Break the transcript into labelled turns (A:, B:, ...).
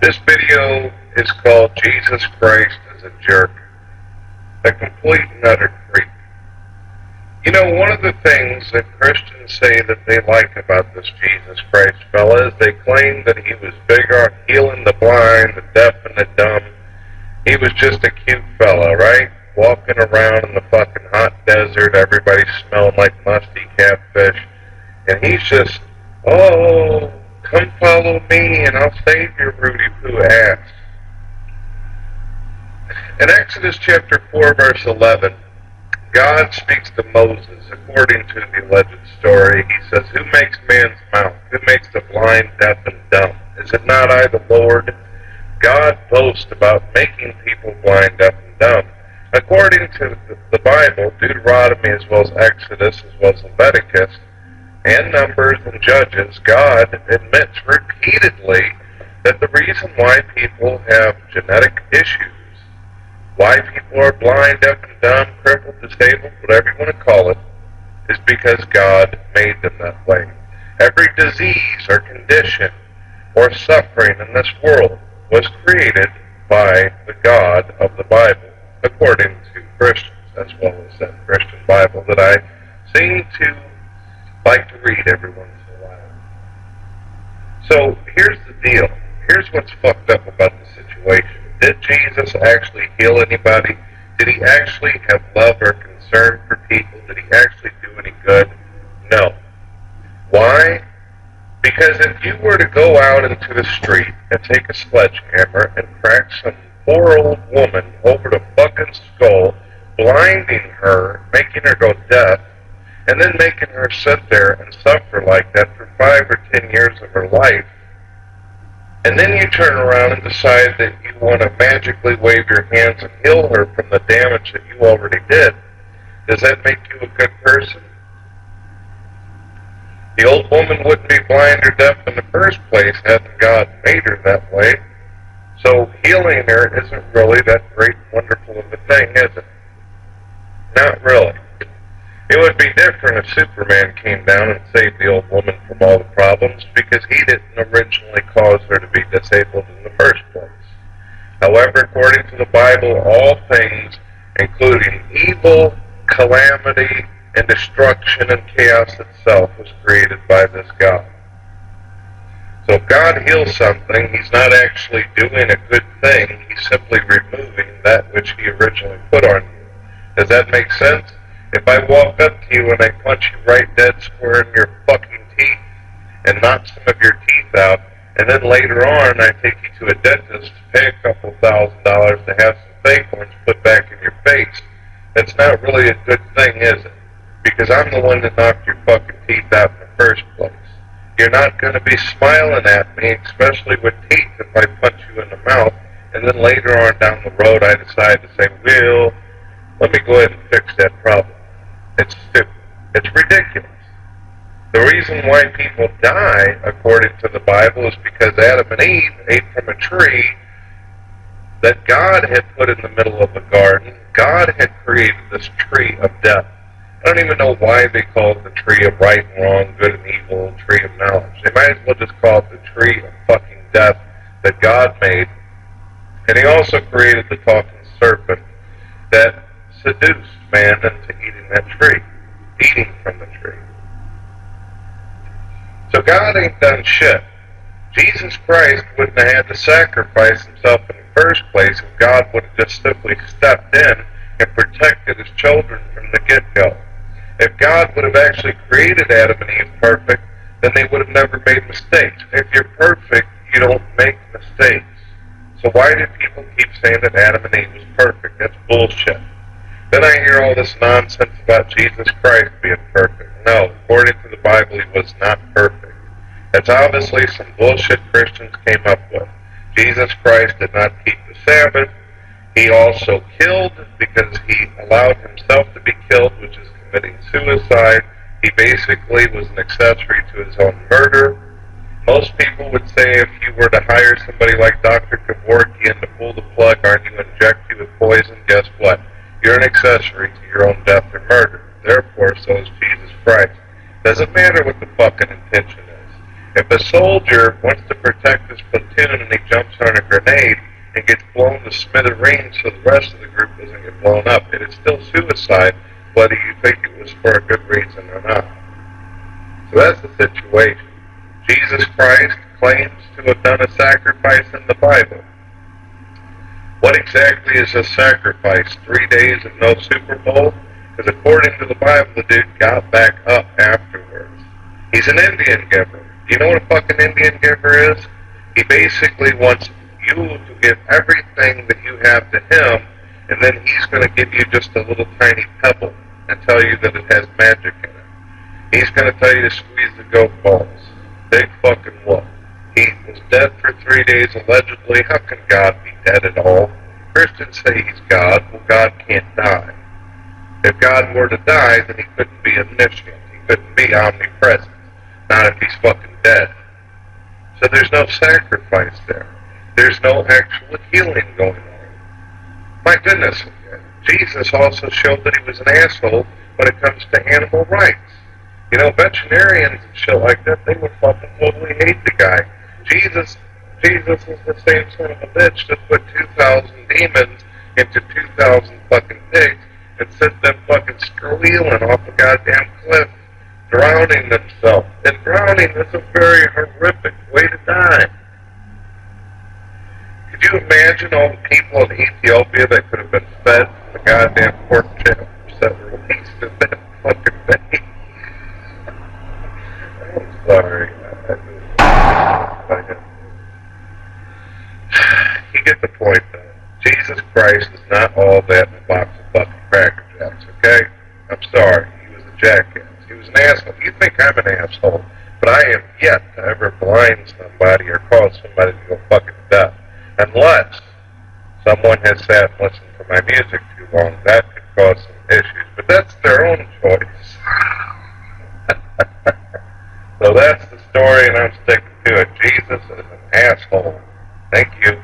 A: This video is called Jesus Christ is a Jerk. A complete and utter creep. You know, one of the things that Christians say that they like about this Jesus Christ fella is they claim that he was big on healing the blind, the deaf, and the dumb. He was just a cute fella, right? Walking around in the fucking hot desert, everybody smelling like musty catfish. And he's just, oh, come follow me and I'll save your Rudy Poo ass. In Exodus chapter 4, verse 11, God speaks to Moses according to the alleged story. He says, who makes man's mouth? Who makes the blind, deaf, and dumb? Is it not I, the Lord? God boasts about making people blind, deaf, and dumb. According to the Bible, Deuteronomy as well as Exodus as well as Leviticus, and Numbers and Judges, God admits repeatedly that the reason why people have genetic issues, why people are blind, deaf, and dumb, crippled, disabled, whatever you want to call it, is because God made them that way. Every disease or condition or suffering in this world was created by the God of the Bible, according to Christians, as well as that Christian Bible that I seem to like to read every once in a while. So here's the deal. Here's what's fucked up about the situation. Did Jesus actually heal anybody? Did he actually have love or concern for people? Did he actually do any good? No. Why? Because if you were to go out into the street and take a sledgehammer and crack some poor old woman over the fucking skull, blinding her, making her go deaf, and then making her sit there and suffer like that for 5 or 10 years of her life, and then you turn around and decide that you want to magically wave your hands and heal her from the damage that you already did, does that make you a good person? The old woman wouldn't be blind or deaf in the first place hadn't God made her that way. So healing her isn't really that great and wonderful of a thing, is it? Not really. It would be different if Superman came down and saved the old woman from all the problems, because he didn't originally cause her to be disabled in the first place. However, according to the Bible, all things, including evil, calamity, and destruction and chaos itself, was created by this God. So if God heals something, he's not actually doing a good thing. He's simply removing that which he originally put on you. Does that make sense? If I walk up to you and I punch you right dead square in your fucking teeth and knock some of your teeth out, and then later on I take you to a dentist to pay a couple $1,000s to have some fake ones put back in your face, that's not really a good thing, is it? Because I'm the one that knocked your fucking teeth out in the first place. You're not going to be smiling at me, especially with teeth, if I punch you in the mouth, and then later on down the road I decide to say, well, let me go ahead and fix that problem. It's stupid. It's ridiculous. The reason why people die, according to the Bible, is because Adam and Eve ate from a tree that God had put in the middle of the garden. God had created this tree of death. I don't even know why they call it the tree of right and wrong, good and evil, tree of knowledge. They might as well just call it the tree of fucking death that God made. And he also created the talking serpent that seduced man into eating that tree, eating from the tree. So God ain't done shit. Jesus Christ wouldn't have had to sacrifice himself in the first place if God would have just simply stepped in and protected his children from the get-go. If God would have actually created Adam and Eve perfect, then they would have never made mistakes. If you're perfect, you don't make mistakes. So why do people keep saying that Adam and Eve was perfect? That's bullshit. Then I hear all this nonsense about Jesus Christ being perfect. No, according to the Bible, he was not perfect. That's obviously some bullshit Christians came up with. Jesus Christ did not keep the Sabbath. He also killed because he allowed himself to be killed, which is committing suicide. He basically was an accessory to his own murder. Most people would say if you were to hire somebody like Dr. Kevorkian to pull the plug on you and inject you with poison, guess what? You're an accessory to your own death or murder. Therefore, so is Jesus Christ. Doesn't matter what the fucking intention is. If a soldier wants to protect his platoon and he jumps on a grenade and gets blown to smithereens so the rest of the group doesn't get blown up, it is still suicide whether you think it was for a good reason or not. So that's the situation. Jesus Christ claims to have done a sacrifice in the Bible. What exactly is a sacrifice? 3 days and no Super Bowl? Because according to the Bible, the dude got back up afterwards. He's an Indian giver. Do you know what a fucking Indian giver is? He basically wants you to give everything that you have to him, and then he's going to give you just a little tiny pebble and tell you that it has magic in it. He's going to tell you to squeeze the goat balls. Big fucking whoop. He was dead for 3 days, allegedly. How can God be dead at all? Christians say he's God. Well, God can't die. If God were to die, then he couldn't be omniscient. He couldn't be omnipresent. Not if he's fucking dead. So there's no sacrifice there. There's no actual healing going on. My goodness, Jesus also showed that he was an asshole when it comes to animal rights. You know, veterinarians and shit like that, they would fucking totally hate the guy. Jesus is the same son of a bitch that put 2,000 demons into 2,000 fucking pigs and sent them fucking squealing off a goddamn cliff, drowning themselves. And drowning is a very horrific way to die. Could you imagine all the people in Ethiopia that could have been fed from the goddamn pork chops that were released in that fucking thing? I'm sorry. You get the point, though. Jesus Christ is not all that in a box of fucking Cracker Jacks, okay? I'm sorry. He was a jackass. He was an asshole. You think I'm an asshole, but I am yet to ever blind somebody or cause somebody to go fucking deaf. Unless someone has sat and listened to my music too long, that could cause some issues. But that's their own choice. So that's the story, and I'm sticking to it. Jesus is an asshole. Thank you.